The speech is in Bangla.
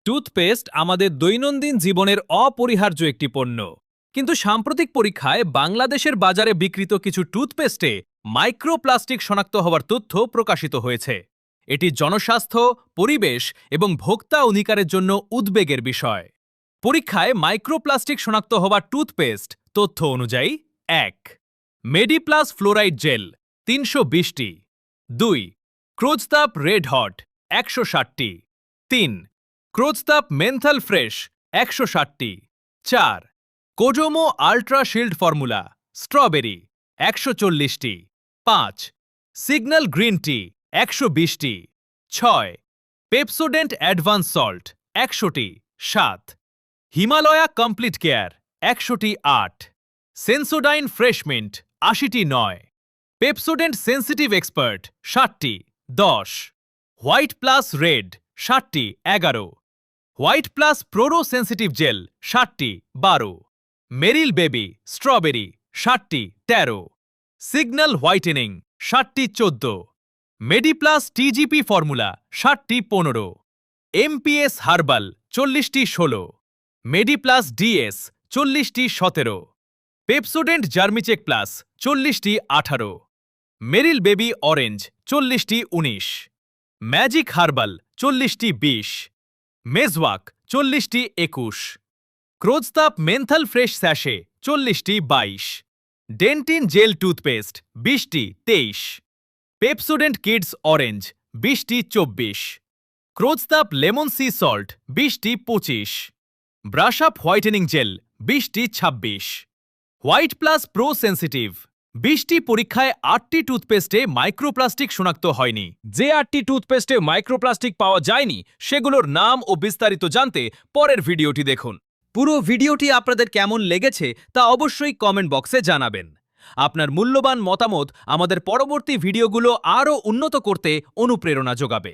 টুথপেস্ট আমাদের দৈনন্দিন জীবনের অপরিহার্য একটি পণ্য। কিন্তু সাম্প্রতিক পরীক্ষায় বাংলাদেশের বাজারে বিক্রিত কিছু টুথপেস্টে মাইক্রোপ্লাস্টিক শনাক্ত হওয়ার তথ্য প্রকাশিত হয়েছে। এটি জনস্বাস্থ্য, পরিবেশ এবং ভোক্তা অধিকারের জন্য উদ্বেগের বিষয়। পরীক্ষায় মাইক্রোপ্লাস্টিক শনাক্ত হওয়া টুথপেস্ট তথ্য অনুযায়ী: ১. মেডিপ্লাস ফ্লোরাইড জেল ৩২০টি। ২. ক্রোজতাপ রেড হট ১৬০টি। ৩. ক্রোজতাপ মেন্থাল ফ্রেশ ১৬০টি। ৪. কোজোমো আল্ট্রা শিল্ড ফর্মুলা স্ট্রবেরি ১৪০টি। ৫. সিগন্যাল গ্রিন টি ১২০টি। ৬. পেপসোডেন্ট অ্যাডভান্স সল্ট ১০০টি। ৭. হিমালয়া কমপ্লিট কেয়ার ১০০টি। ৮. সেন্সোডাইন ফ্রেশ মিন্ট ৮০টি। ৯. পেপসোডেন্ট সেন্সিটিভ এক্সপার্ট ৬০টি। ১০. হোয়াইট প্লাস রেড ৬০টি। ১১. হোয়াইট প্লাস প্রোরো সেন্সিটিভ জেল ৬০টি। ১২. মেরিল বেবি স্ট্রবেরি ৬০টি। ১৩. সিগন্যাল হোয়াইটেনিং ৬০টি। ১৪. মেডিপ্লাস টিজিপি ফর্মুলা ৬০টি। ১৫. এমপিএস হার্বাল ৪০টি। ১৬. মেডিপ্লাস ডিএস ৪০টি। ১৭. পেপসোডেন্ট জার্মিচেক প্লাস ৪০টি। ১৮. মেরিল বেবি অরেঞ্জ ৪০টি। ১৯. ম্যাজিক হার্বাল ৪০টি। ২০. মেজওয়াক ৪০টি। ২১. ক্রোজতাপ মেন্থাল ফ্রেশ স্যাশে ৪০টি। ২২. ডেন্টিন জেল টুথপেস্ট ২০টি। ২৩. পেপসোডেন্ট কিডস অরেঞ্জ ২০টি। ২৪. ক্রোজতাপ লেমন সি সল্ট ২০টি। ২৫. ব্রাশ আপ হোয়াইটেনিং জেল ২০টি। ২৬. হোয়াইট প্লাস প্রো সেন্সিটিভ ২০টি। পরীক্ষায় ৮টি টুথপেস্টে মাইক্রোপ্লাস্টিক শনাক্ত হয়নি। যে ৮টি টুথপেস্টে মাইক্রোপ্লাস্টিক পাওয়া যায়নি সেগুলোর নাম ও বিস্তারিত জানতে পরের ভিডিওটি দেখুন। পুরো ভিডিওটি আপনাদের কেমন লেগেছে তা অবশ্যই কমেন্ট বক্সে জানাবেন। আপনার মূল্যবান মতামত আমাদের পরবর্তী ভিডিওগুলো আরও উন্নত করতে অনুপ্রেরণা যোগাবে।